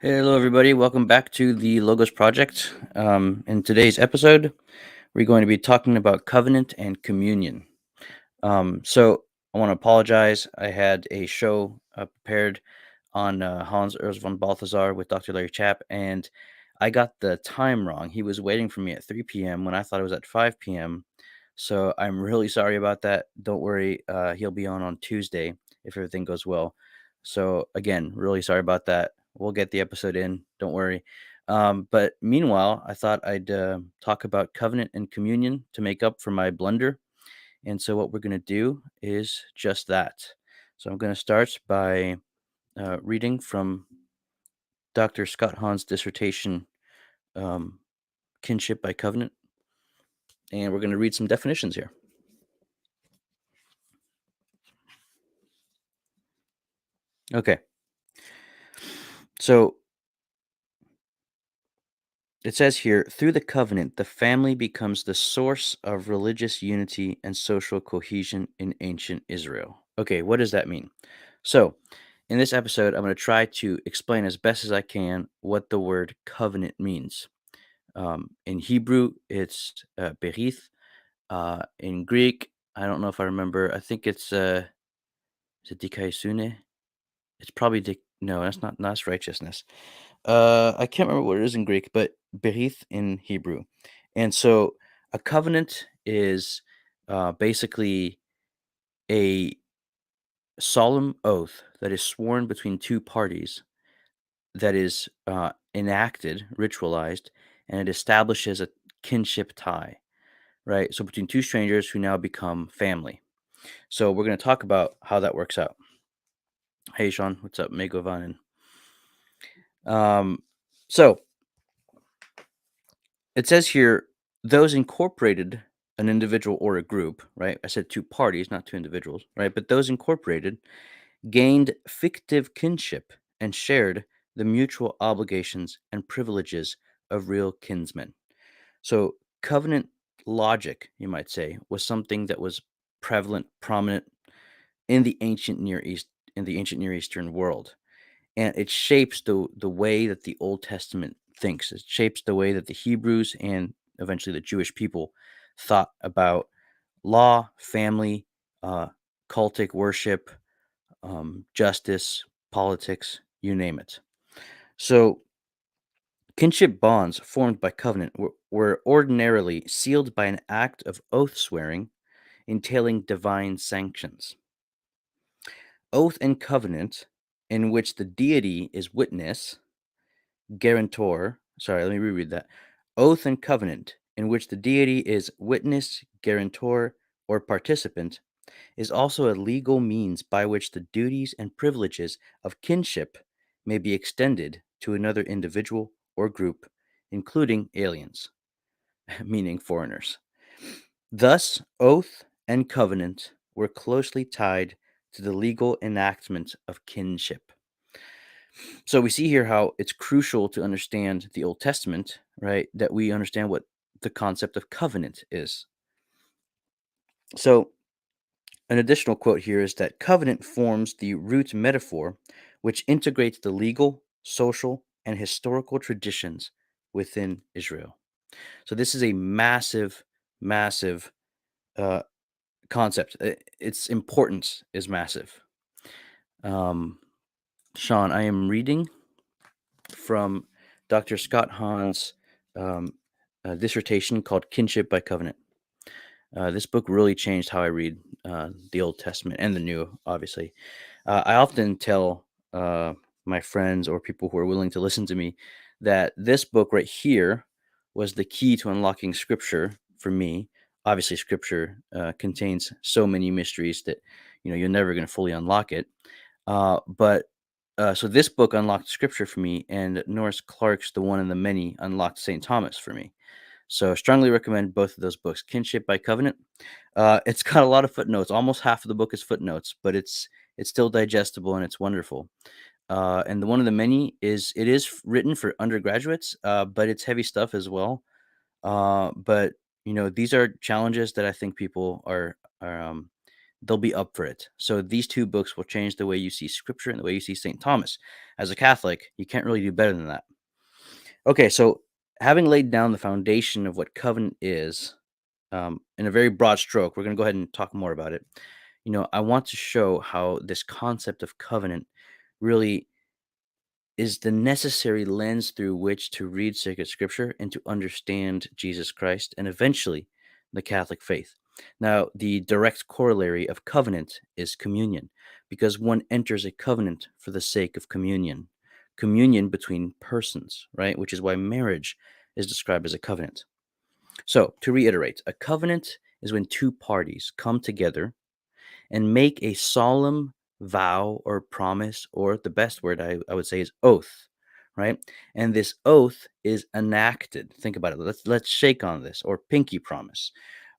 Hello, everybody. Welcome back to the Logos Project. In today's episode, we're going to be talking about covenant and communion. So, I want to apologize. I had a show prepared on Hans Urs von Balthasar with Dr. Larry Chapp, and I got the time wrong. He was waiting for me at 3 p.m. when I thought it was at 5 p.m. So, I'm really sorry about that. Don't worry. He'll be on Tuesday if everything goes well. So, again, really sorry about that. We'll get the episode in. Don't worry. But meanwhile, I thought I'd talk about covenant and communion to make up for my blunder. And so, what we're going to do is just that. So, I'm going to start by reading from Dr. Scott Hahn's dissertation, um, Kinship by Covenant. And we're going to read some definitions here. Okay. So, it says here, through the covenant, the family becomes the source of religious unity and social cohesion in ancient Israel. Okay, what does that mean? So, in this episode, I'm going to try to explain as best as I can what the word covenant means. In Hebrew, it's berith. In Greek, I don't know if I remember. I think is it dikaisune? It's probably no, that's not. No, that's righteousness. I can't remember what it is in Greek, but berith in Hebrew. And so a covenant is basically a solemn oath that is sworn between two parties that is enacted, ritualized, and it establishes a kinship tie, right? So between two strangers who now become family. So we're going to talk about how that works out. Hey, Sean, what's up? Mego Vanen. Um, so It says here, those incorporated an individual or a group, right? I said two parties, not two individuals, right? But those incorporated gained fictive kinship and shared the mutual obligations and privileges of real kinsmen. So, covenant logic, you might say, was something that was prevalent, prominent in the ancient Near East, in the ancient Near Eastern world, and it shapes the way that the Old Testament thinks. It shapes the way that the Hebrews and eventually the Jewish people thought about law, family, uh, cultic worship, justice, politics, you name it. So, kinship bonds formed by covenant were ordinarily sealed by an act of oath swearing entailing divine sanctions. Oath and covenant, in which the deity is witness, guarantor. Sorry, let me reread that. Oath and covenant, in which the deity is witness, guarantor, or participant, is also a legal means by which the duties and privileges of kinship may be extended to another individual or group, including aliens, meaning foreigners. Thus, oath and covenant were closely tied to the legal enactment of kinship. So we see here how it's crucial to understand the Old Testament, right? That we understand what the concept of covenant is. So an additional quote here is that covenant forms the root metaphor which integrates the legal, social, and historical traditions within Israel. So this is a massive, massive uh, concept. Its importance is massive. Um, Sean, I am reading from Dr. Scott Hahn's um, dissertation called Kinship by Covenant. This book really changed how I read the Old Testament and the New, obviously. I often tell my friends or people who are willing to listen to me that this book right here was the key to unlocking Scripture for me. Obviously, Scripture contains so many mysteries that you're never going to fully unlock it. But so this book unlocked Scripture for me, and Norris Clark's The One and the Many unlocked St. Thomas for me. So strongly recommend both of those books. Kinship by Covenant. It's got a lot of footnotes. Almost half of the book is footnotes, but it's still digestible and it's wonderful. And the One of the Many is written for undergraduates, but it's heavy stuff as well. But these are challenges that I think people are they'll be up for it. So these two books will change the way you see Scripture and the way you see St. Thomas. As a Catholic, you can't really do better than that. Okay, so having laid down the foundation of what covenant is, in a very broad stroke, we're going to go ahead and talk more about it. I want to show how this concept of covenant really is the necessary lens through which to read sacred scripture and to understand Jesus Christ and eventually the Catholic faith. Now, the direct corollary of covenant is communion, because one enters a covenant for the sake of communion, communion between persons, right? Which is why marriage is described as a covenant. So, to reiterate, a covenant is when two parties come together and make a solemn vow or promise, or the best word I would say is oath, right? And this oath is enacted. Think about it. Let's shake on this, or pinky promise,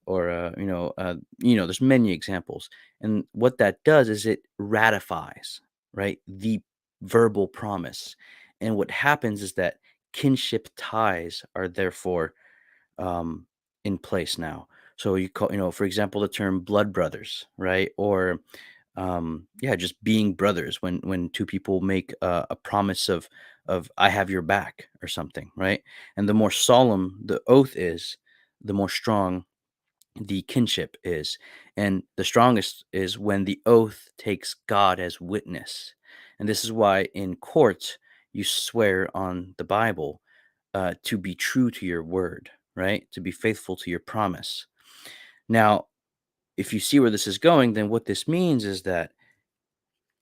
or there's many examples. And what that does is it ratifies, right, the verbal promise. And what happens is that kinship ties are therefore um, in place now. So you call, for example, the term blood brothers, right? Or yeah, just being brothers when two people make a promise of I have your back or something, right? And the more solemn the oath is, the more strong the kinship is. And the strongest is when the oath takes God as witness. And this is why in court you swear on the Bible to be true to your word, right? To be faithful to your promise. Now, if you see where this is going, then what this means is that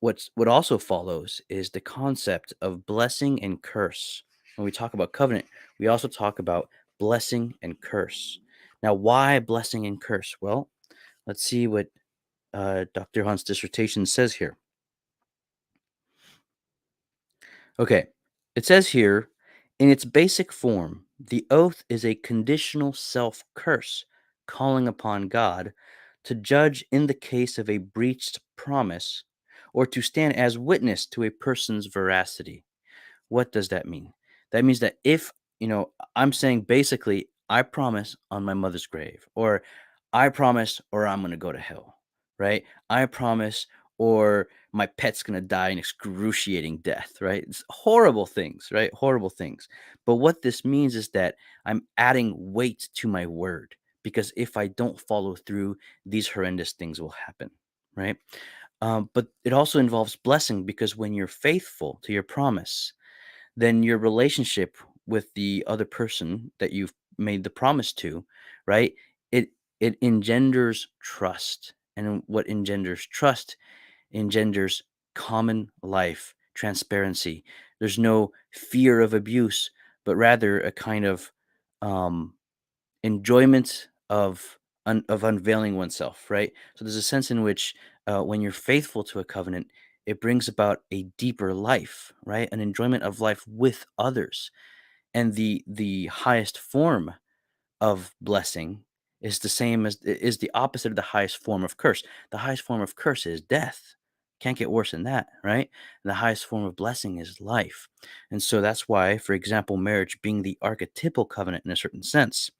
what also follows is the concept of blessing and curse. When we talk about covenant, we also talk about blessing and curse. Now, why blessing and curse? Well, let's see what Dr. Hunt's dissertation says here. Okay. It says here, in its basic form, the oath is a conditional self curse, calling upon God to judge in the case of a breached promise or to stand as witness to a person's veracity. What does that mean? That means that if, I'm saying basically, I promise on my mother's grave, or I promise, or I'm going to go to hell, right? I promise, or my pet's going to die an excruciating death, right? It's horrible things, right? Horrible things. But what this means is that I'm adding weight to my word, because if I don't follow through, these horrendous things will happen, right? But it also involves blessing, because when you're faithful to your promise, then your relationship with the other person that you've made the promise to, right? It it engenders trust. And what engenders trust engenders common life, transparency. There's no fear of abuse, but rather a kind of um enjoyment of unveiling oneself, right? So there's a sense in which when you're faithful to a covenant, it brings about a deeper life, right? An enjoyment of life with others. And the highest form of blessing is the same as is the opposite of the highest form of curse. The highest form of curse is death. Can't get worse than that, right? And the highest form of blessing is life. And so that's why, for example, marriage being the archetypal covenant in a certain sense,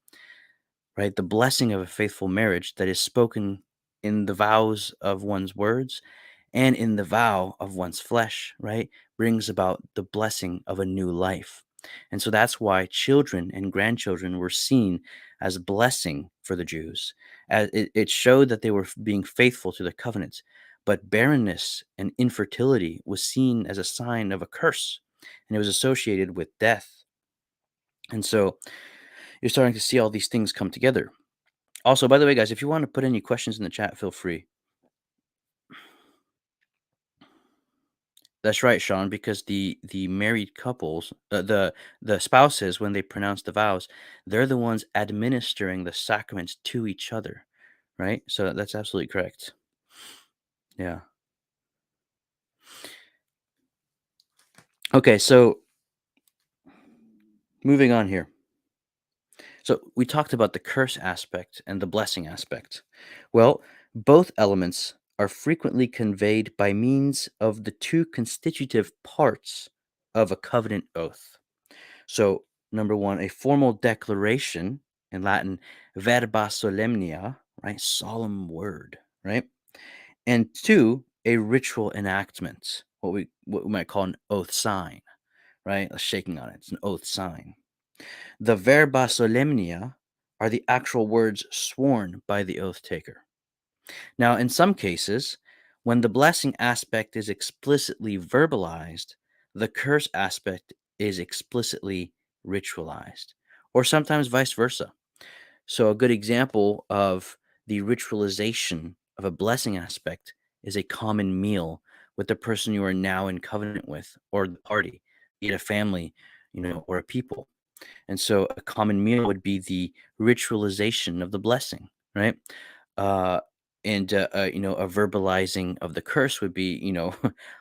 right? The blessing of a faithful marriage that is spoken in the vows of one's words and in the vow of one's flesh, right? Brings about the blessing of a new life. And so that's why children and grandchildren were seen as blessing for the Jews. As it showed that they were being faithful to the covenant. But barrenness and infertility was seen as a sign of a curse, and it was associated with death. And so you're starting to see all these things come together. Also, by the way, guys, if you want to put any questions in the chat, feel free. That's right, Sean, because the married couples, the spouses, when they pronounce the vows, they're the ones administering the sacraments to each other, right? So that's absolutely correct. Yeah. Okay, so moving on here. So we talked about the curse aspect and the blessing aspect. Well, both elements are frequently conveyed by means of the two constitutive parts of a covenant oath. So, number one, a formal declaration, in Latin, verba solemnia, right? Solemn word, right? And two, a ritual enactment, what we might call an oath sign, right? A shaking on it. It's an oath sign. The verba solemnia are the actual words sworn by the oath taker. Now, in some cases, when the blessing aspect is explicitly verbalized, the curse aspect is explicitly ritualized, or sometimes vice versa. So, a good example of the ritualization of a blessing aspect is a common meal with the person you are now in covenant with, or the party, be it a family, or a people. And so a common meal would be the ritualization of the blessing, right? Uh, and a verbalizing of the curse would be,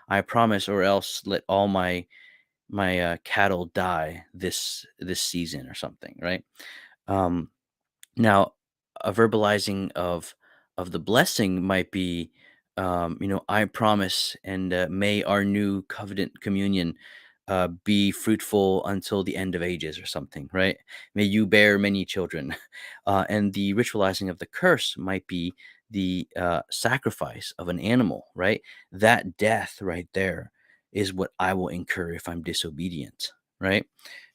I promise, or else let all my cattle die this season or something, right? Um, Now, a verbalizing of the blessing might be, I promise, and may our new covenant communion be fruitful until the end of ages or something, right? May you bear many children. And the ritualizing of the curse might be the sacrifice of an animal, right? That death right there is what I will incur if I'm disobedient, right?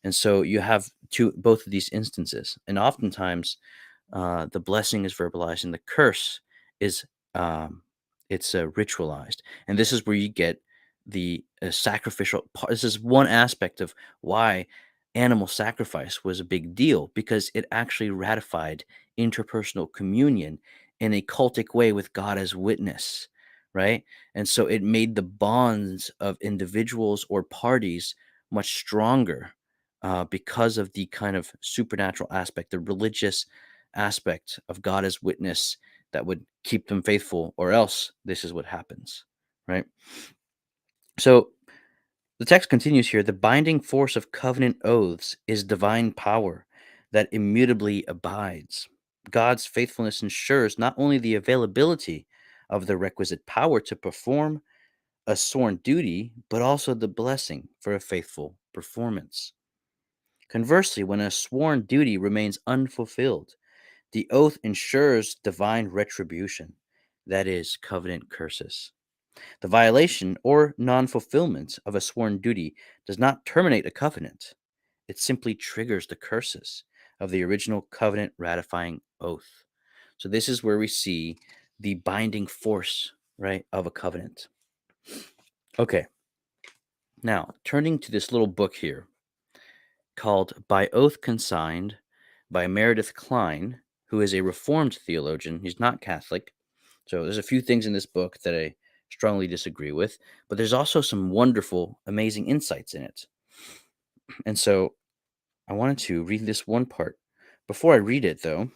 And so you have both of these instances, and oftentimes the blessing is verbalized and the curse is um, it's ritualized, and this is where you get the sacrificial part. This is one aspect of why animal sacrifice was a big deal, because it actually ratified interpersonal communion in a cultic way with God as witness, right? And so it made the bonds of individuals or parties much stronger because of the kind of supernatural aspect, the religious aspect of God as witness that would keep them faithful, or else this is what happens, right? So the text continues here. The binding force of covenant oaths is divine power that immutably abides. God's faithfulness ensures not only the availability of the requisite power to perform a sworn duty, but also the blessing for a faithful performance. Conversely, when a sworn duty remains unfulfilled, the oath ensures divine retribution, that is, covenant curses. The violation or non fulfillment of a sworn duty does not terminate a covenant, it simply triggers the curses of the original covenant ratifying oath. So, this is where we see the binding force, right, of a covenant. Okay, now turning to this little book here called By Oath Consigned by Meredith Kline, who is a Reformed theologian. He's not Catholic. So there's a few things in this book that I strongly disagree with, but there's also some wonderful, amazing insights in it. And so I wanted to read this one part. Before I read it, though,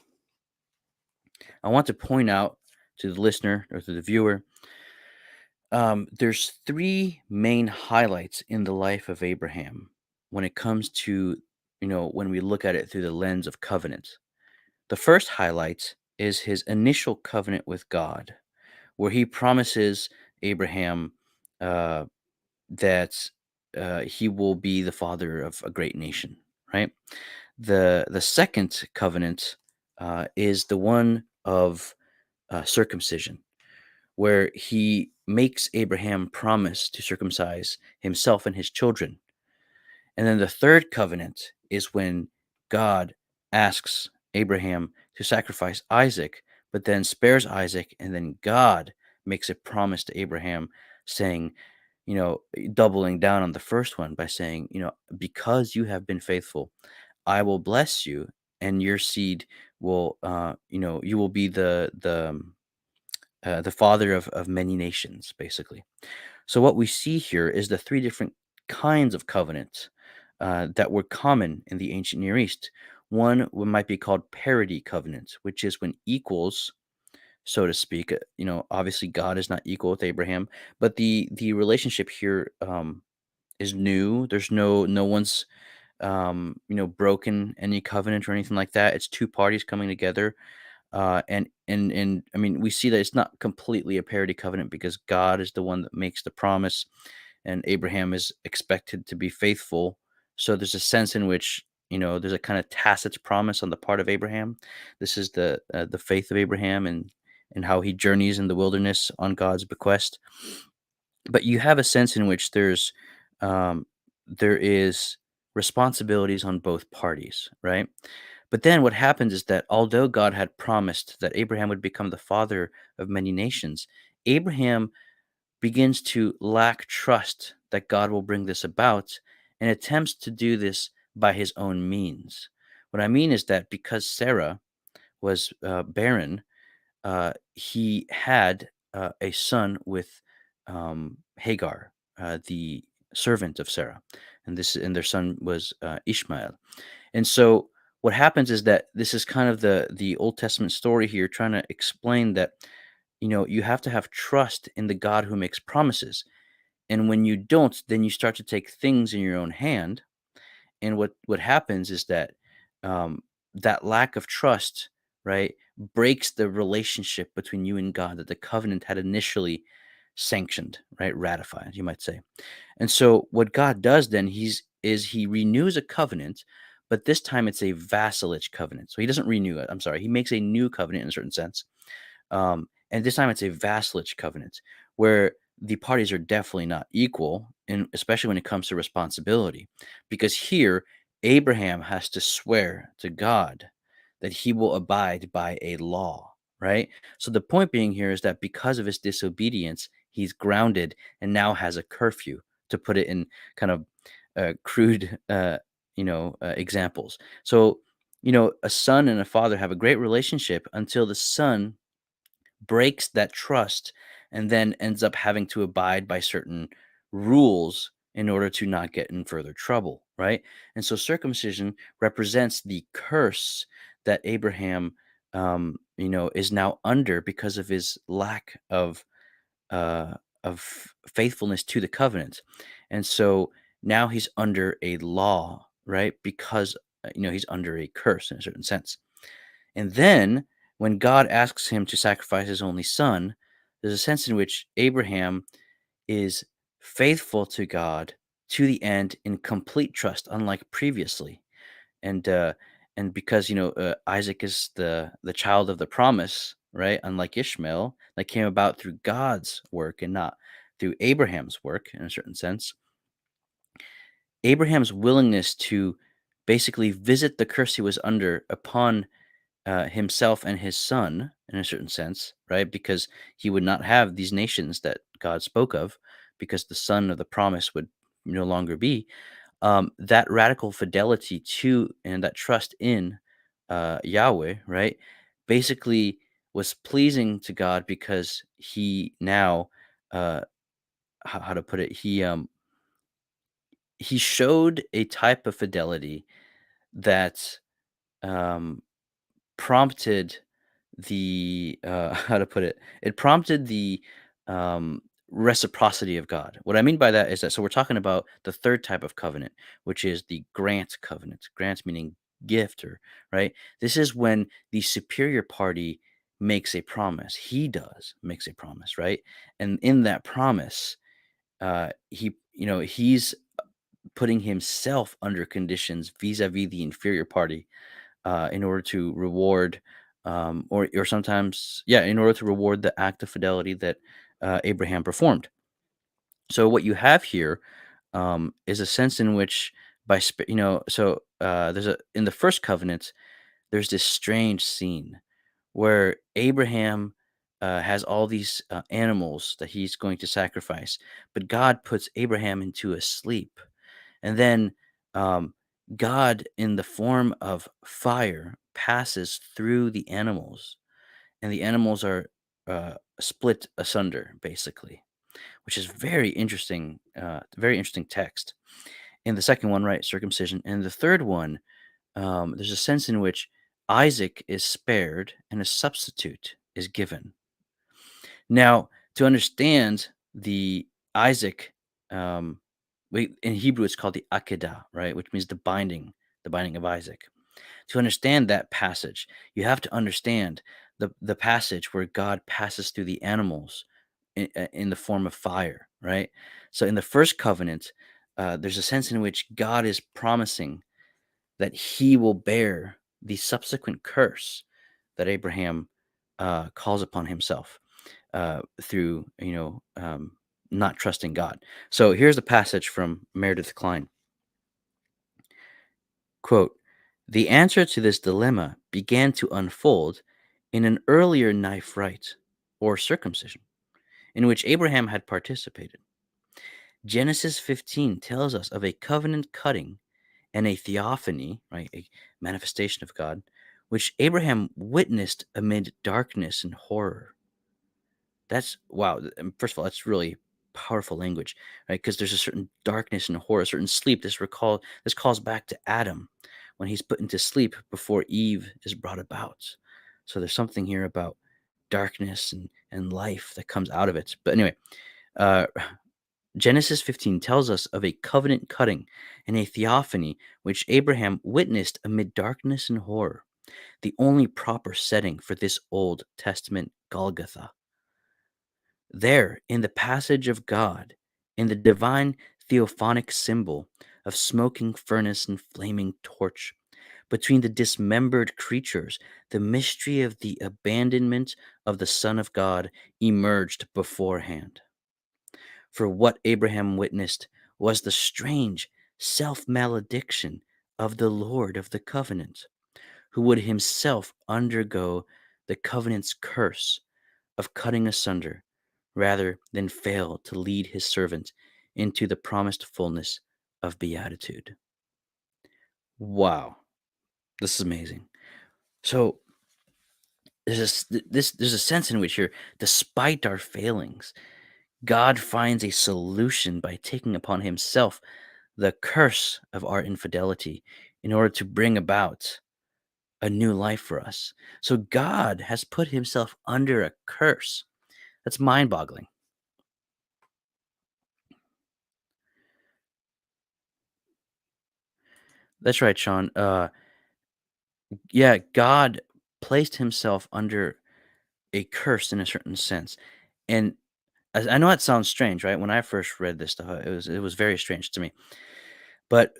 I want to point out to the listener or to the viewer, there's three main highlights in the life of Abraham when it comes to, when we look at it through the lens of covenant. The first highlight is his initial covenant with God, where he promises Abraham uh, that he will be the father of a great nation, right? The second covenant is the one of circumcision, where he makes Abraham promise to circumcise himself and his children. And then the third covenant is when God asks Abraham to sacrifice Isaac, but then spares Isaac, and then God makes a promise to Abraham saying, doubling down on the first one by saying, because you have been faithful, I will bless you, and your seed will, you will be the father of many nations, basically. So what we see here is the three different kinds of covenants that were common in the ancient Near East. One might be called parity covenants, which is when equals, so to speak. Obviously God is not equal with Abraham, but the relationship here is new. There's no one's broken any covenant or anything like that. It's two parties coming together and I mean, we see that it's not completely a parity covenant because God is the one that makes the promise, and Abraham is expected to be faithful. So there's a sense in which there's a kind of tacit promise on the part of Abraham. This is the faith of Abraham, and how he journeys in the wilderness on God's bequest. But you have a sense in which um, there is responsibilities on both parties, right? But then what happens is that although God had promised that Abraham would become the father of many nations, Abraham begins to lack trust that God will bring this about and attempts to do this by his own means. What I mean is that because Sarah was barren, he had a son with Hagar, the servant of Sarah, and their son was Ishmael. And so what happens is that this is kind of the Old Testament story here, trying to explain that you have to have trust in the God who makes promises, and when you don't, then you start to take things in your own hand. And what happens is that that lack of trust, right, breaks the relationship between you and God that the covenant had initially sanctioned, right, ratified, you might say. And so what God does then he renews a covenant, but this time it's a vassalage covenant. So he doesn't renew it. I'm sorry. He makes a new covenant in a certain sense. And this time it's a vassalage covenant where the parties are definitely not equal, and especially when it comes to responsibility. Because here, Abraham has to swear to God that he will abide by a law, right? So the point being here is that because of his disobedience, he's grounded and now has a curfew, to put it in kind of crude, examples. So, a son and a father have a great relationship until the son breaks that trust and then ends up having to abide by certain rules in order to not get in further trouble, right? And so circumcision represents the curse that Abraham, is now under because of his lack uh, of faithfulness to the covenant. And so now he's under a law, right? Because he's under a curse in a certain sense. And then when God asks him to sacrifice his only son, there's a sense in which Abraham is faithful to God to the end in complete trust, unlike previously. And because Isaac is the child of the promise, right? Unlike Ishmael, that came about through God's work and not through Abraham's work in a certain sense. Abraham's willingness to basically visit the curse he was under upon himself and his son in a certain sense, right? Because he would not have these nations that God spoke of, because the son of the promise would no longer be. That radical fidelity to and that trust in Yahweh, right? Basically was pleasing to God because he now, uh, how to put it, he showed a type of fidelity that um, prompted how to put it, it prompted the um, reciprocity of God. What I mean by that is that, so we're talking about the third type of covenant, which is the grant covenant. Grant meaning gift, or right. This is when the superior party makes a promise. He does makes a promise, right? And in that promise, he's putting himself under conditions vis-a-vis the inferior party, in order to reward, or sometimes, yeah, in order to reward the act of fidelity that Abraham performed. So what you have here is a sense in which there's a in the first covenant, there's this strange scene where Abraham has all these animals that he's going to sacrifice, but God puts Abraham into a sleep, and then um, God, in the form of fire, passes through the animals, and the animals are split asunder, basically, which is very interesting. Very interesting text. In the second one, right, circumcision, and the third one, there's a sense in which Isaac is spared and a substitute is given. Now, to understand the Isaac, um, in Hebrew it's called the Akedah, right, which means the binding of Isaac. To understand that passage, you have to understand the passage where God passes through the animals in the form of fire, right? So in the first covenant, there's a sense in which God is promising that He will bear the subsequent curse that Abraham calls upon himself through, not trusting God. So here's the passage from Meredith Klein. Quote, "The answer to this dilemma began to unfold in an earlier knife rite, or circumcision, in which Abraham had participated. Genesis 15 tells us of a covenant cutting and a theophany, right, a manifestation of God, which Abraham witnessed amid darkness and horror." That's wow. First of all, that's really powerful language, right? Because there's a certain darkness and horror, a certain sleep. This calls back to Adam when he's put into sleep before Eve is brought about. So there's something here about darkness and life that comes out of it. But anyway, uh, Genesis 15 tells us of a covenant cutting and a theophany which Abraham witnessed amid darkness and horror, the only proper setting for this Old Testament Golgotha. There, in the passage of God, in the divine theophanic symbol of smoking furnace and flaming torch, between the dismembered creatures, the mystery of the abandonment of the Son of God emerged beforehand. For what Abraham witnessed was the strange self malediction of the Lord of the covenant, who would himself undergo the covenant's curse of cutting asunder, rather than fail to lead his servant into the promised fullness of beatitude. Wow, this is amazing. So there's a sense in which here, despite our failings, God finds a solution by taking upon himself the curse of our infidelity in order to bring about a new life for us. So God has put himself under a curse. That's mind-boggling. That's right, Sean. Yeah, God placed himself under a curse in a certain sense. And I know it sounds strange, right? When I first read this stuff, it was very strange to me. But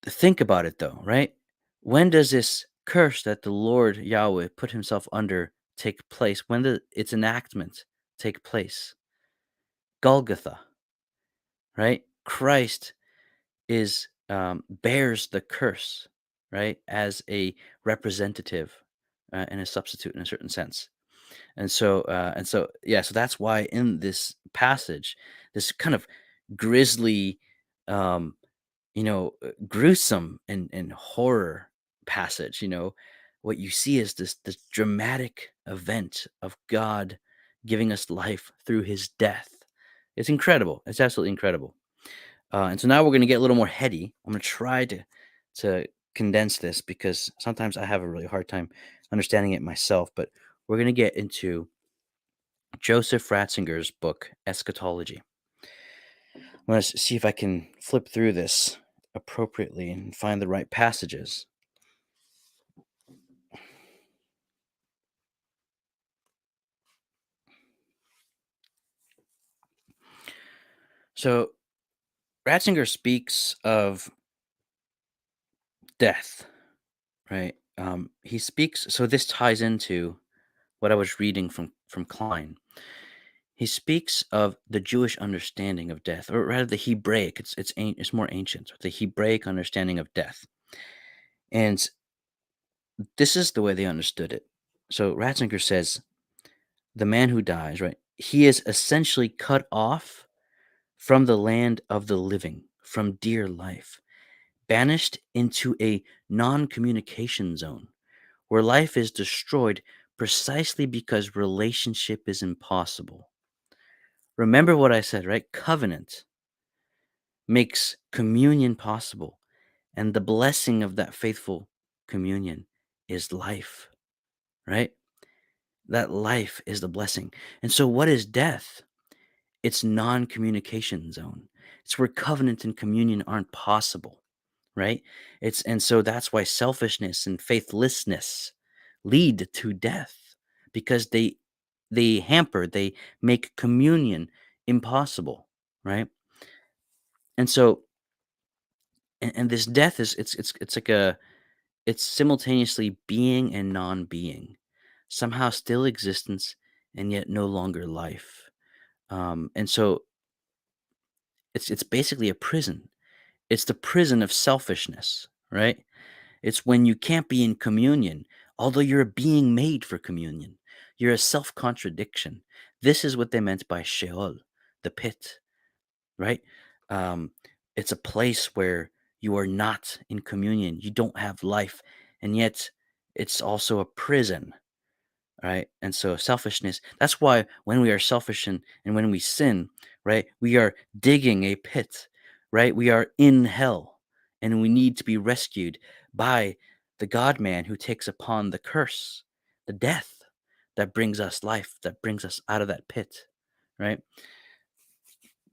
think about it though, right? When does this curse that the Lord Yahweh put himself under take place? When does its enactment take place? Golgotha, right? Christ is bears the curse, right, as a representative and a substitute in a certain sense. And so yeah, so that's why in this passage, this kind of grisly, um, gruesome and horror passage, what you see is this dramatic event of God giving us life through his death. It's incredible. It's absolutely incredible. And so now we're going to get a little more heady. I'm going to try to condense this because sometimes I have a really hard time understanding it myself. But we're going to get into Joseph Ratzinger's book Eschatology. I'm going to see if I can flip through this appropriately and find the right passages. So Ratzinger speaks of death, right? He speaks. So this ties into what I was reading from Klein. He speaks of the Jewish understanding of death, or rather the Hebraic. It's more ancient. The Hebraic understanding of death, and this is the way they understood it. So Ratzinger says the man who dies, right? He is essentially cut off from the land of the living, from dear life, banished into a non-communication zone where life is destroyed precisely because relationship is impossible. Remember what I said, right? Covenant makes communion possible, and the blessing of that faithful communion is life, right? That life is the blessing. And so, what is death? It's non-communication zone. It's where covenant and communion aren't possible, right? And so that's why selfishness and faithlessness lead to death because they make communion impossible, right? And so and this death is it's like a it's simultaneously being and non-being. somehow still existence and yet no longer life. And so it's basically a prison. It's the prison of selfishness, right? It's when you can't be in communion, although you're a being made for communion. You're a self contradiction. This is what they meant by Sheol, the pit, right? Um, it's a place where you are not in communion. You don't have life. And yet it's also a prison, right? And so selfishness, that's why when we are selfish and when we sin, right, we are digging a pit, right? We are in hell and we need to be rescued by the God man who takes upon the curse, the death that brings us life, that brings us out of that pit, right?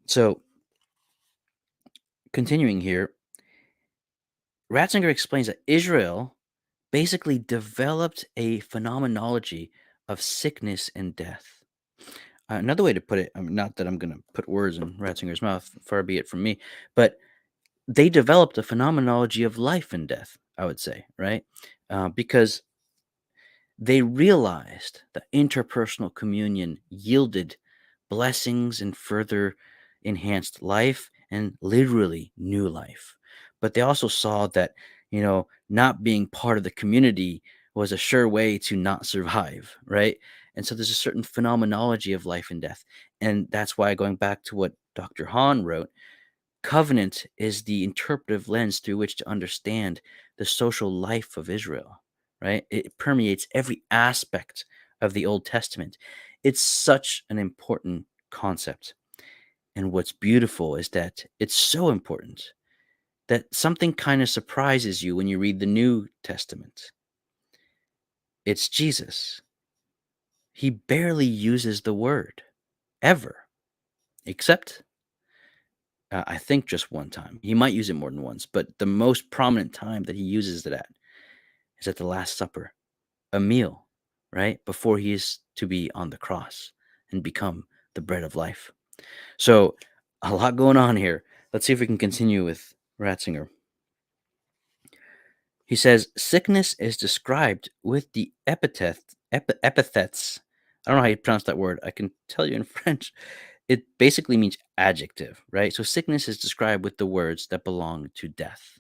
So continuing here, Ratzinger explains that Israel basically developed a phenomenology of sickness and death. Another way to put it, not that I'm going to put words in Ratzinger's mouth, far be it from me, but they developed a phenomenology of life and death, I would say, right? Because they realized that interpersonal communion yielded blessings and further enhanced life and literally new life. But they also saw that, not being part of the community was a sure way to not survive, right? And so there's a certain phenomenology of life and death. And that's why, going back to what Dr. Hahn wrote, covenant is the interpretive lens through which to understand the social life of Israel, right? It permeates every aspect of the Old Testament. It's such an important concept. And what's beautiful is that it's so important that something kind of surprises you when you read the New Testament. It's Jesus. He barely uses the word ever, except I think just one time. He might use it more than once, but the most prominent time that he uses it at is at the Last Supper, a meal, right? Before he is to be on the cross and become the bread of life. So, a lot going on here. Let's see if we can continue with Ratzinger. He says sickness is described with the epithets. I don't know how you pronounce that word. I can tell you in French. It basically means adjective, right? So sickness is described with the words that belong to death.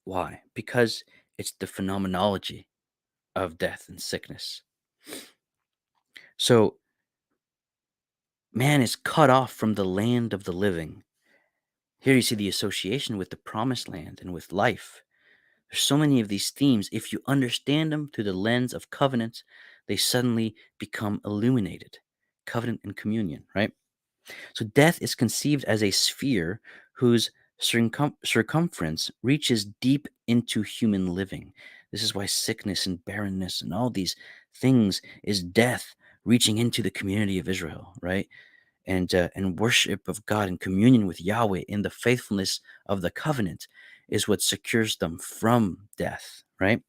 Why? Because it's the phenomenology of death and sickness. So man is cut off from the land of the living. Here you see the association with the promised land and with life. There's so many of these themes. If you understand them through the lens of covenant, they suddenly become illuminated. Covenant and communion, right? So death is conceived as a sphere whose circumference reaches deep into human living. This is why sickness and barrenness and all these things is death reaching into the community of Israel, right? And worship of God and communion with Yahweh in the faithfulness of the covenant is what secures them from death, right?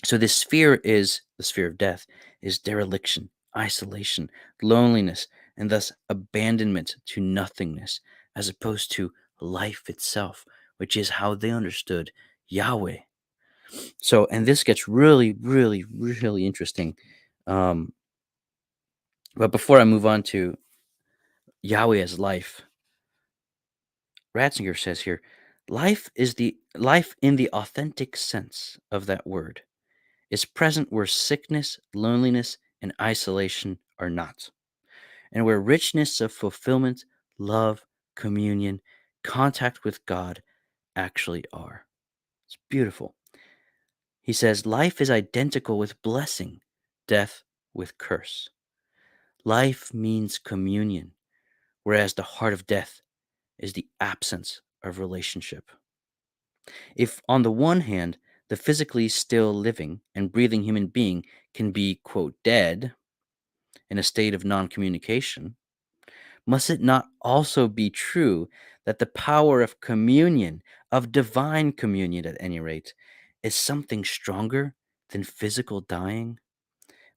So this sphere is the sphere of death, is dereliction, isolation, loneliness, and thus abandonment to nothingness, as opposed to life itself, which is how they understood Yahweh. So, and this gets really, really, really interesting. Um, but before I move on to Yahweh as life, Ratzinger says here, life in the authentic sense of that word is present where sickness, loneliness, and isolation are not, and where richness of fulfillment, love, communion, contact with God actually are. It's beautiful. He says life is identical with blessing, death with curse. Life means communion, whereas the heart of death is the absence of relationship. If, on the one hand, the physically still living and breathing human being can be, quote, dead in a state of non communication, must it not also be true that the power of communion, of divine communion at any rate, is something stronger than physical dying?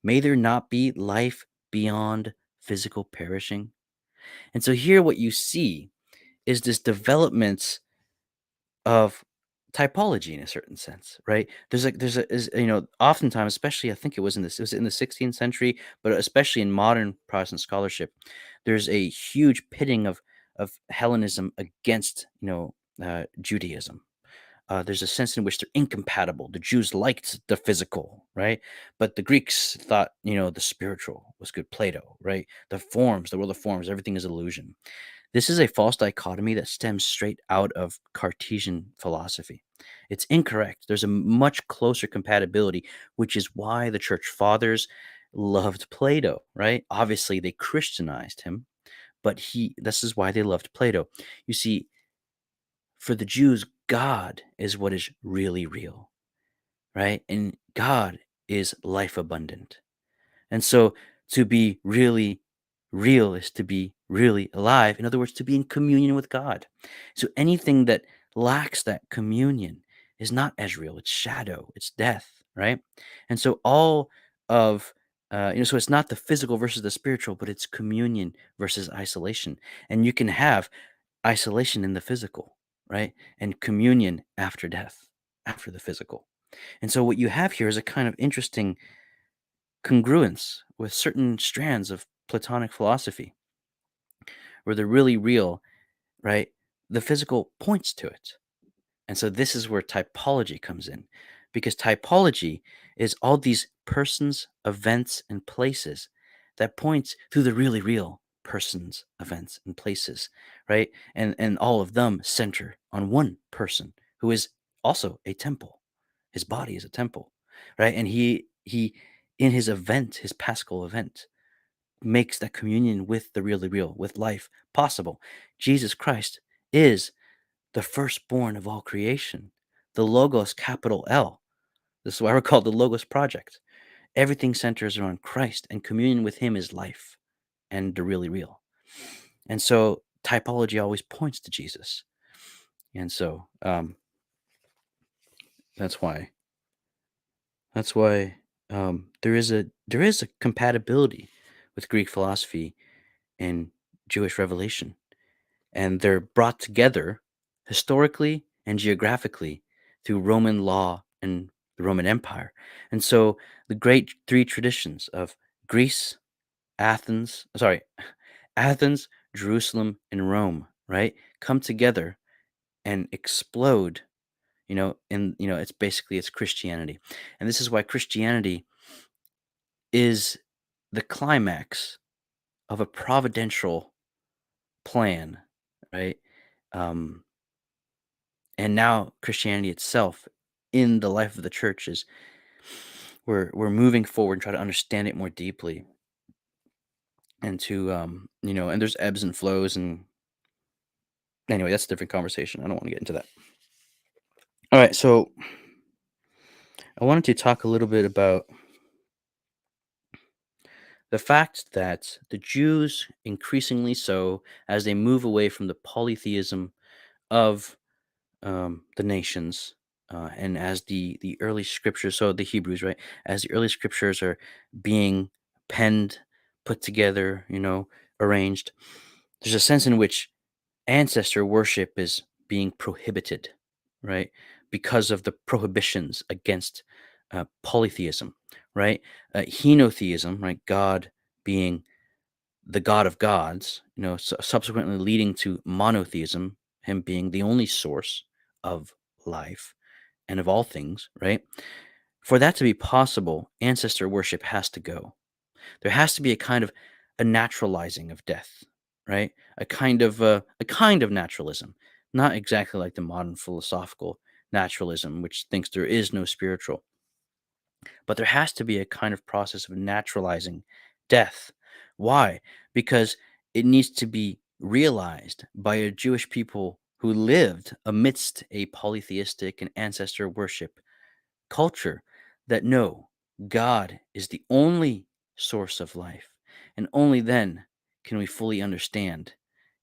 May there not be life beyond physical perishing? And so here what you see is this development of typology in a certain sense, right? Oftentimes, especially I think it was in the 16th century, but especially in modern Protestant scholarship, there's a huge pitting of Hellenism against Judaism. There's a sense in which they're incompatible. The Jews liked the physical, right? But the Greeks thought, the spiritual was good. Plato, right? The world of forms, everything is illusion. This is a false dichotomy that stems straight out of Cartesian philosophy. It's incorrect. There's a much closer compatibility, which is why the church fathers loved Plato, right? Obviously, they Christianized him, but this is why they loved Plato. You see, for the Jews, God is what is really real, right? And God is life abundant. And so to be really real is to be really alive. In other words, to be in communion with God. So anything that lacks that communion is not as real. It's shadow, it's death, right? And so all of so it's not the physical versus the spiritual, but it's communion versus isolation. And you can have isolation in the physical, right? And communion after death, after the physical. And so what you have here is a kind of interesting congruence with certain strands of Platonic philosophy where they're really real, right? The physical points to it. And so this is where typology comes in because typology is all these persons, events, and places that points to the really real persons, events, and places, right? And all of them center on one person who is also a temple. His body is a temple, right? And he in his event, his Paschal event, makes that communion with the really real, with life possible. Jesus Christ is the firstborn of all creation, the Logos, capital L. This is why we're called the Logos Project. Everything centers around Christ, and communion with Him is life and the really real. And so typology always points to Jesus. And so that's why that's why there is a compatibility with Greek philosophy and Jewish revelation, and they're brought together historically and geographically through Roman law and the Roman Empire. And so the great three traditions of Greece, Athens, Jerusalem, and Rome, right, come together and explode, it's Christianity. And this is why Christianity is the climax of a providential plan, right? Um, and now Christianity itself in the life of the church is we're moving forward and try to understand it more deeply and to and there's ebbs and flows, and anyway, that's a different conversation. I don't want to get into that. All right, so I wanted to talk a little bit about the fact that the Jews, increasingly so, as they move away from the polytheism of the nations, and as the early scriptures, so the Hebrews, right, as the early scriptures are being penned, put together, arranged, there's a sense in which ancestor worship is being prohibited, right, because of the prohibitions against polytheism, right, henotheism, right, God being the God of gods, subsequently leading to monotheism, him being the only source of life and of all things, right? For that to be possible, ancestor worship has to go. There has to be a naturalizing of death, right? A kind of naturalism, not exactly like the modern philosophical naturalism, which thinks there is no spiritual, but there has to be a kind of process of naturalizing death. Why? Because it needs to be realized by a Jewish people who lived amidst a polytheistic and ancestor worship culture that no, God is the only source of life. And only then can we fully understand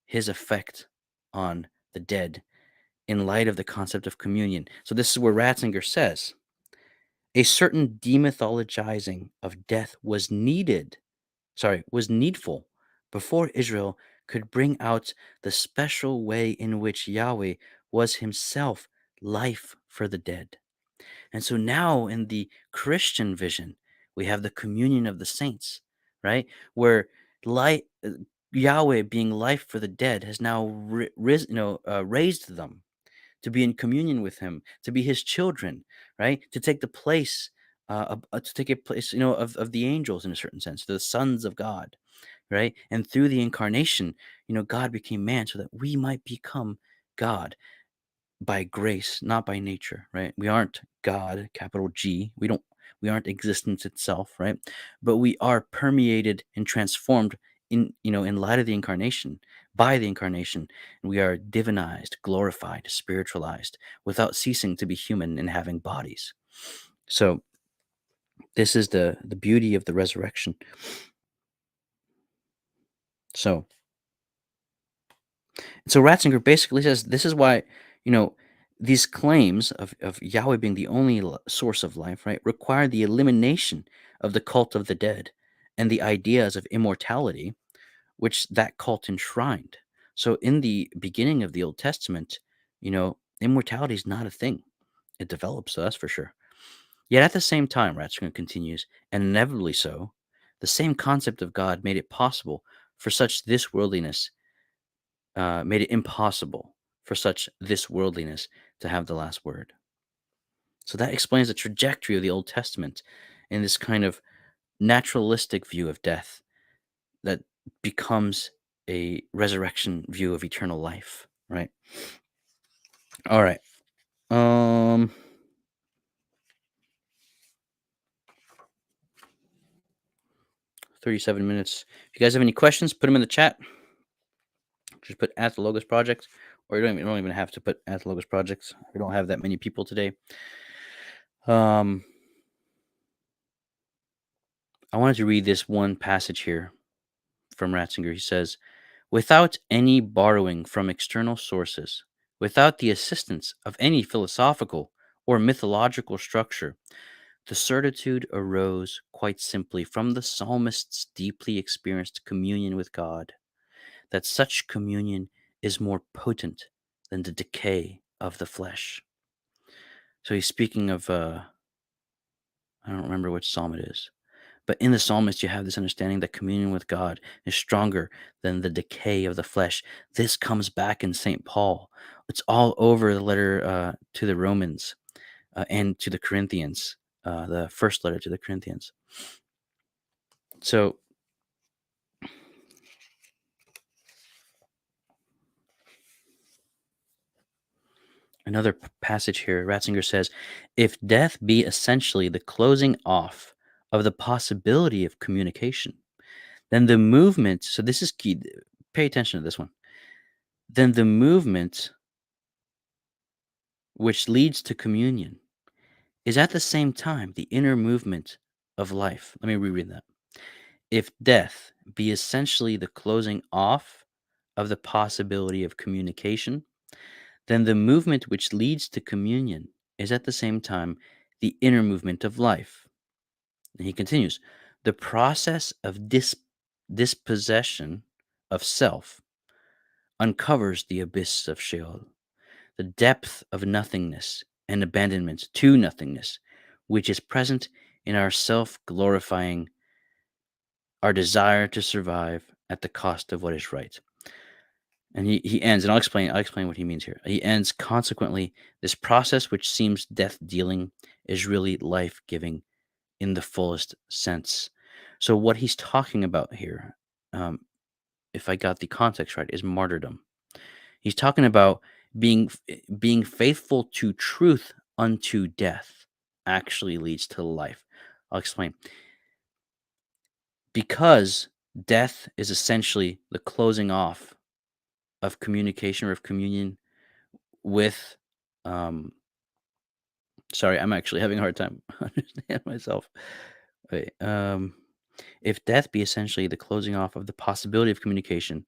his effect on the dead in light of the concept of communion. So, this is where Ratzinger says a certain demythologizing of death was needful before Israel could bring out the special way in which Yahweh was himself life for the dead. And so now in the Christian vision, we have the communion of the saints, right? Where light, Yahweh being life for the dead has now raised them to be in communion with him, to be his children, right? To take the place, to take a place, of the angels in a certain sense, the sons of God, right? And through the incarnation, God became man so that we might become God by grace, not by nature, right? We aren't God, capital G. We aren't existence itself, right? But we are permeated and transformed in light of the incarnation, by the incarnation. And we are divinized, glorified, spiritualized without ceasing to be human and having bodies. So this is the beauty of the resurrection. So So Ratzinger basically says this is why, you know, these claims of Yahweh being the only source of life, right, require the elimination of the cult of the dead and the ideas of immortality, which that cult enshrined. So in the beginning of the Old Testament, immortality is not a thing. It develops, so that's for sure. Yet at the same time, Ratzinger continues, and inevitably so, the same concept of God made it possible for such this worldliness made it impossible for such this worldliness to have the last word. So that explains the trajectory of the Old Testament in this kind of naturalistic view of death that becomes a resurrection view of eternal life, right? All right. 37 minutes. If you guys have any questions, put them in the chat. Just put at the Logos Project, or you don't even have to put at the Logos Project. We don't have that many people today. I wanted to read this one passage here from Ratzinger. He says, without any borrowing from external sources, without the assistance of any philosophical or mythological structure, the certitude arose quite simply from the psalmist's deeply experienced communion with God, that such communion is more potent than the decay of the flesh. So he's speaking of, I don't remember which psalm it is. But in the psalmist, you have this understanding that communion with God is stronger than the decay of the flesh. This comes back in St. Paul. It's all over the letter to the Romans and to the Corinthians, the first letter to the Corinthians. So, another passage here, Ratzinger says, if death be essentially the closing off of the possibility of communication, then the movement, so this is key, pay attention to this one, then the movement which leads to communion is at the same time the inner movement of life. Let me reread that. If death be essentially the closing off of the possibility of communication, then the movement which leads to communion is at the same time the inner movement of life. And he continues, the process of dispossession of self uncovers the abyss of Sheol, the depth of nothingness and abandonment to nothingness, which is present in our self glorifying, our desire to survive at the cost of what is right. And he ends, and I'll explain what he means here. He ends, consequently, this process which seems death dealing is really life giving in the fullest sense. So what he's talking about here, um, if I got the context right, is martyrdom. He's talking about being faithful to truth unto death actually leads to life. I'll explain. Because death is essentially the closing off of communication or of communion with sorry, I'm actually having a hard time understand myself. Wait, if death be essentially the closing off of the possibility of communication.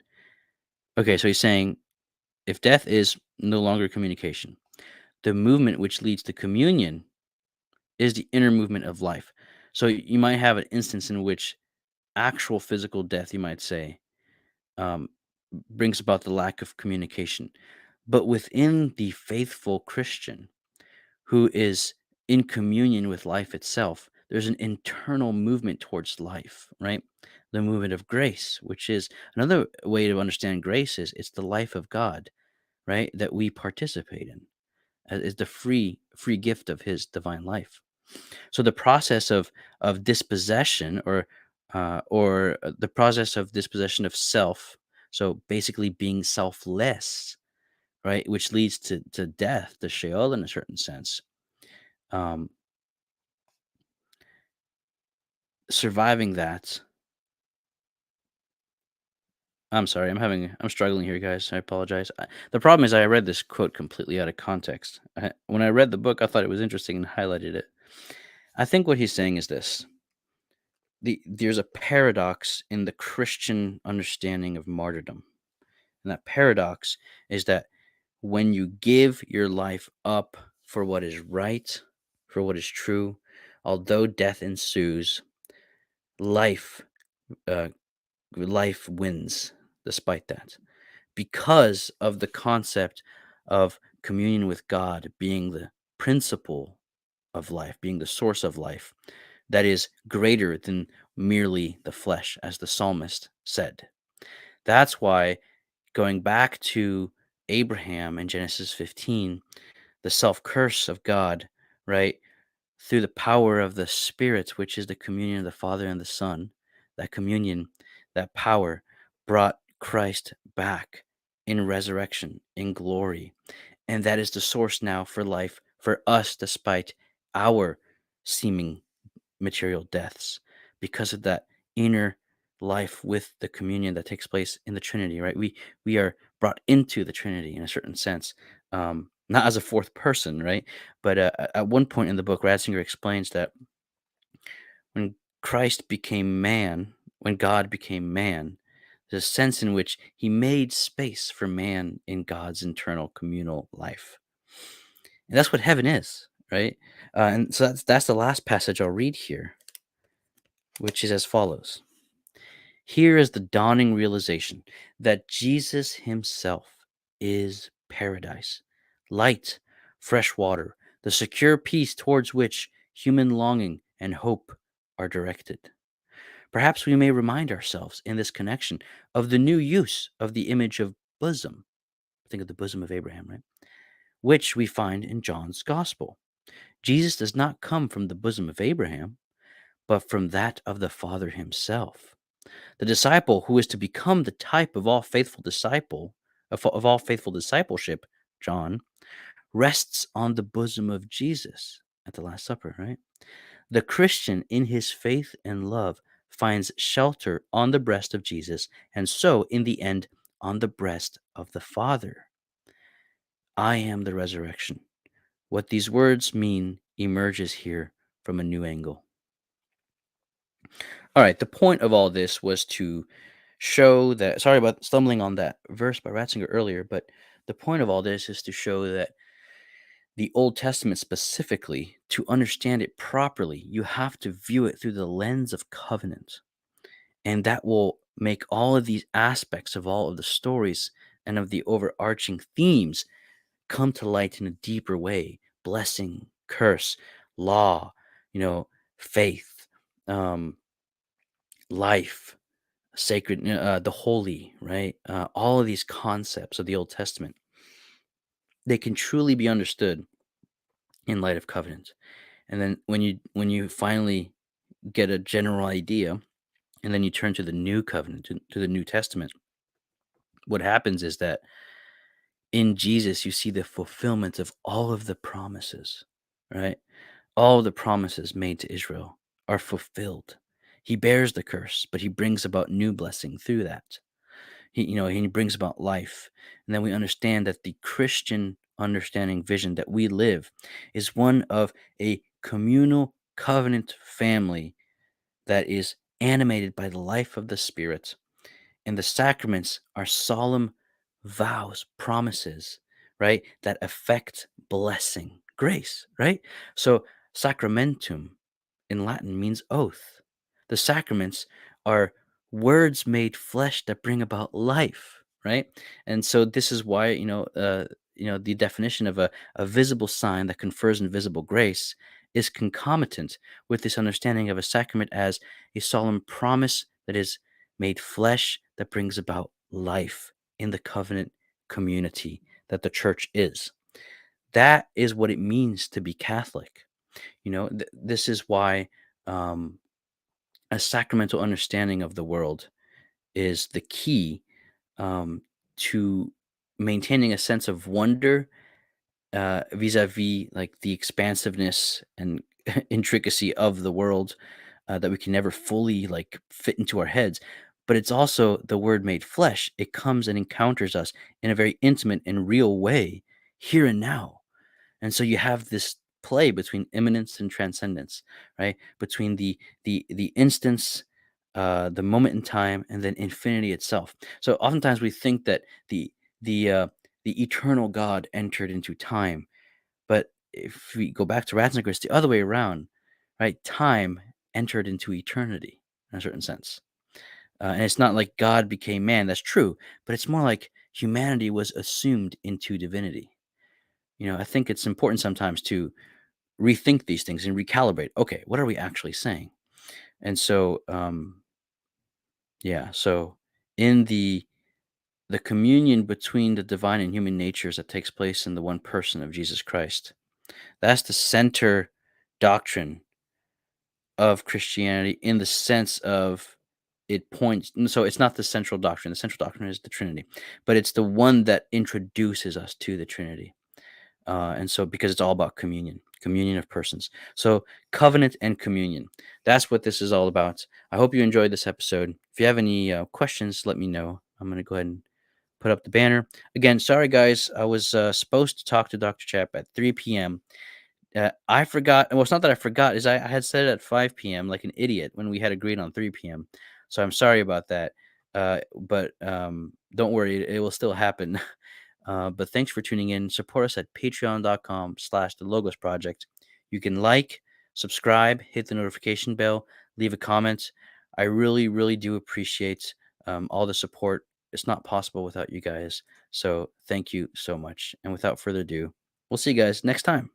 Okay, so he's saying if death is no longer communication, the movement which leads to communion is the inner movement of life. So you might have an instance in which actual physical death, you might say, um, brings about the lack of communication. But within the faithful Christian who is in communion with life itself, there's an internal movement towards life, right? The movement of grace, which is another way to understand grace is it's the life of God, right? That we participate in, is the free gift of his divine life. So the process of dispossession or the process of dispossession of self, so basically being selfless, right, which leads to death, to Sheol in a certain sense. Um, Surviving that. I'm sorry, I'm struggling here, guys. I apologize. The problem is I read this quote completely out of context. When I read the book, I thought it was interesting and highlighted it. I think what he's saying is this: there's a paradox in the Christian understanding of martyrdom, and that paradox is that when you give your life up for what is right, for what is true, although death ensues, life uh, life wins despite that, because of the concept of communion with God being the principle of life, being the source of life that is greater than merely the flesh, as the psalmist said. That's why, going back to Abraham in Genesis 15, the self curse of God, right? Through the power of the Spirit, which is the communion of the Father and the Son, that communion, that power brought Christ back in resurrection, in glory. And that is the source now for life for us, despite our seeming material deaths, because of that inner life with the communion that takes place in the Trinity, right? We are brought into the Trinity in a certain sense, not as a fourth person, right? But at one point in the book, Ratzinger explains that when Christ became man, when God became man, there's a sense in which he made space for man in God's internal communal life. And that's what heaven is, right? And so that's the last passage I'll read here, which is as follows. Here is the dawning realization that Jesus himself is paradise, light, fresh water, the secure peace towards which human longing and hope are directed. Perhaps we may remind ourselves in this connection of the new use of the image of bosom. Think of the bosom of Abraham, right? Which we find in John's gospel. Jesus does not come from the bosom of Abraham, but from that of the Father himself. The disciple who is to become the type of all faithful disciple, of all faithful discipleship, John, rests on the bosom of Jesus at the Last Supper, right? The Christian in his faith and love finds shelter on the breast of Jesus, and so, in the end, on the breast of the Father. I am the resurrection. What these words mean emerges here from a new angle. All right, the point of all this was to show that, sorry about stumbling on that verse by Ratzinger earlier, but the point of all this is to show that the Old Testament specifically, to understand it properly, you have to view it through the lens of covenant. And that will make all of these aspects of all of the stories and of the overarching themes come to light in a deeper way. Blessing, curse, law, faith, um, life, sacred, the holy, right? All of these concepts of the Old Testament, they can truly be understood in light of covenant. And then when you finally get a general idea, and then you turn to the new covenant, to the New Testament, what happens is that in Jesus you see the fulfillment of all of the promises, right? All of the promises made to Israel are fulfilled. He bears the curse, but he brings about new blessing through that. He brings about life. And then we understand that the Christian understanding vision that we live is one of a communal covenant family that is animated by the life of the Spirit. And the sacraments are solemn vows, promises, right, that affect blessing, grace, right? So sacramentum in Latin means oath. The sacraments are words made flesh that bring about life. right? And so this is why, the definition of a visible sign that confers invisible grace is concomitant with this understanding of a sacrament as a solemn promise that is made flesh that brings about life in the covenant community that the church is. That is what it means to be Catholic. This is why um, a sacramental understanding of the world is the key um, to maintaining a sense of wonder vis-a-vis like the expansiveness and intricacy of the world that we can never fully like fit into our heads. But it's also the word made flesh. It comes and encounters us in a very intimate and real way here and now. And so you have this play between imminence and transcendence, right? Between the instance, the moment in time, and then infinity itself. So oftentimes we think that the uh, the eternal God entered into time, but if we go back to Ratzinger, it's the other way around, right? Time entered into eternity in a certain sense, and it's not like God became man. That's true, but it's more like humanity was assumed into divinity. I think it's important sometimes to rethink these things and recalibrate. Okay, what are we actually saying? And so, yeah. So, in the communion between the divine and human natures that takes place in the one person of Jesus Christ, that's the center doctrine of Christianity in the sense of it points. So, it's not the central doctrine. The central doctrine is the Trinity, but it's the one that introduces us to the Trinity. And so because it's all about communion of persons. So covenant and communion. That's what this is all about. I hope you enjoyed this episode. If you have any questions, let me know. I'm going to go ahead and put up the banner. Again, sorry guys, I was supposed to talk to Dr. Chap at 3 p.m. I forgot. Well, it's not that I forgot, is I had said it at 5 p.m. like an idiot when we had agreed on 3 p.m. So I'm sorry about that. But don't worry, it will still happen. But thanks for tuning in. Support us at patreon.com/the Logos Project. You can like, subscribe, hit the notification bell, leave a comment. I really, really do appreciate all the support. It's not possible without you guys. So thank you so much. And without further ado, we'll see you guys next time.